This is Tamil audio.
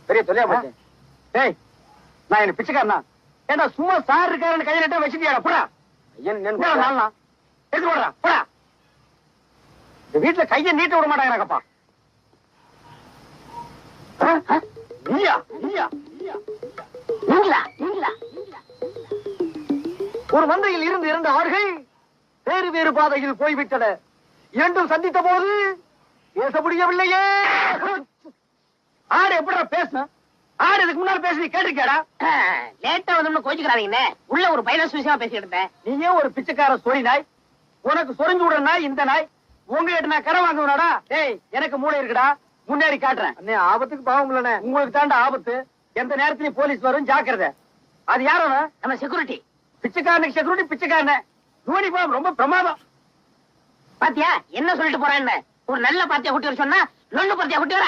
பெரிய தொல்லையா போச்சு. டேய் நான் என்ன பிச்சைக்காரனா? ஏண்டா சும்மா சார் இருக்காருன்னு கையில நட்ட வச்சுட்டியாடா? போடா எடுத்து போடுறா போடா. இந்த வீட்டுல கையை நீட்ட விட மாட்டாங்கப்பா. ஒரு மந்தையில் இருந்து இரண்டு ஆறுகள் வேறு வேறு பாதையில் போய்விட்டன. இரண்டும் சந்தித்த போது பேச முடியவில்லையே. ஆடு எப்படா பேசணும்? ஆடு இதுக்கு முன்னாடி பேசி கேட்டிருக்கேடா? லேட்டா வந்து கோச்சுக்கிறாதீங்கன்னு உள்ள ஒரு பைலன்ஸ் விஷயமா பேசிட்டு இருந்தேன். நீயே ஒரு பிச்சைக்கார சொறி நாய். உனக்கு சொரிஞ்சு விடுற நாய் இந்த நாய். உங்ககிட்ட நான் கரை வாங்குவனாடா? டேய் எனக்கு மூளை இருக்குடா, முன்னேறி காட்டுறேன். அண்ணே ஆபத்துக்கு பாவம் இல்லனே. உங்களுக்கு தாண்டா ஆபத்து. எந்த நேரத்திலயும் போலீஸ் வரும், ஜாக்கிரதை. அது யாரும்? நம்ம செக்யூரிட்டி. பிச்சைக்காரனுக்கு செக்யூரிட்டி பிச்சைக்காரன. யூனிஃபார்ம் ரொம்ப பிரமாதம். பாத்தியா என்ன சொல்லிட்டு போறான்னு? ஒரு நல்ல பாத்தியா குட்டி வர சொன்னா நொண்ணு பாத்தியா குட்டி வர.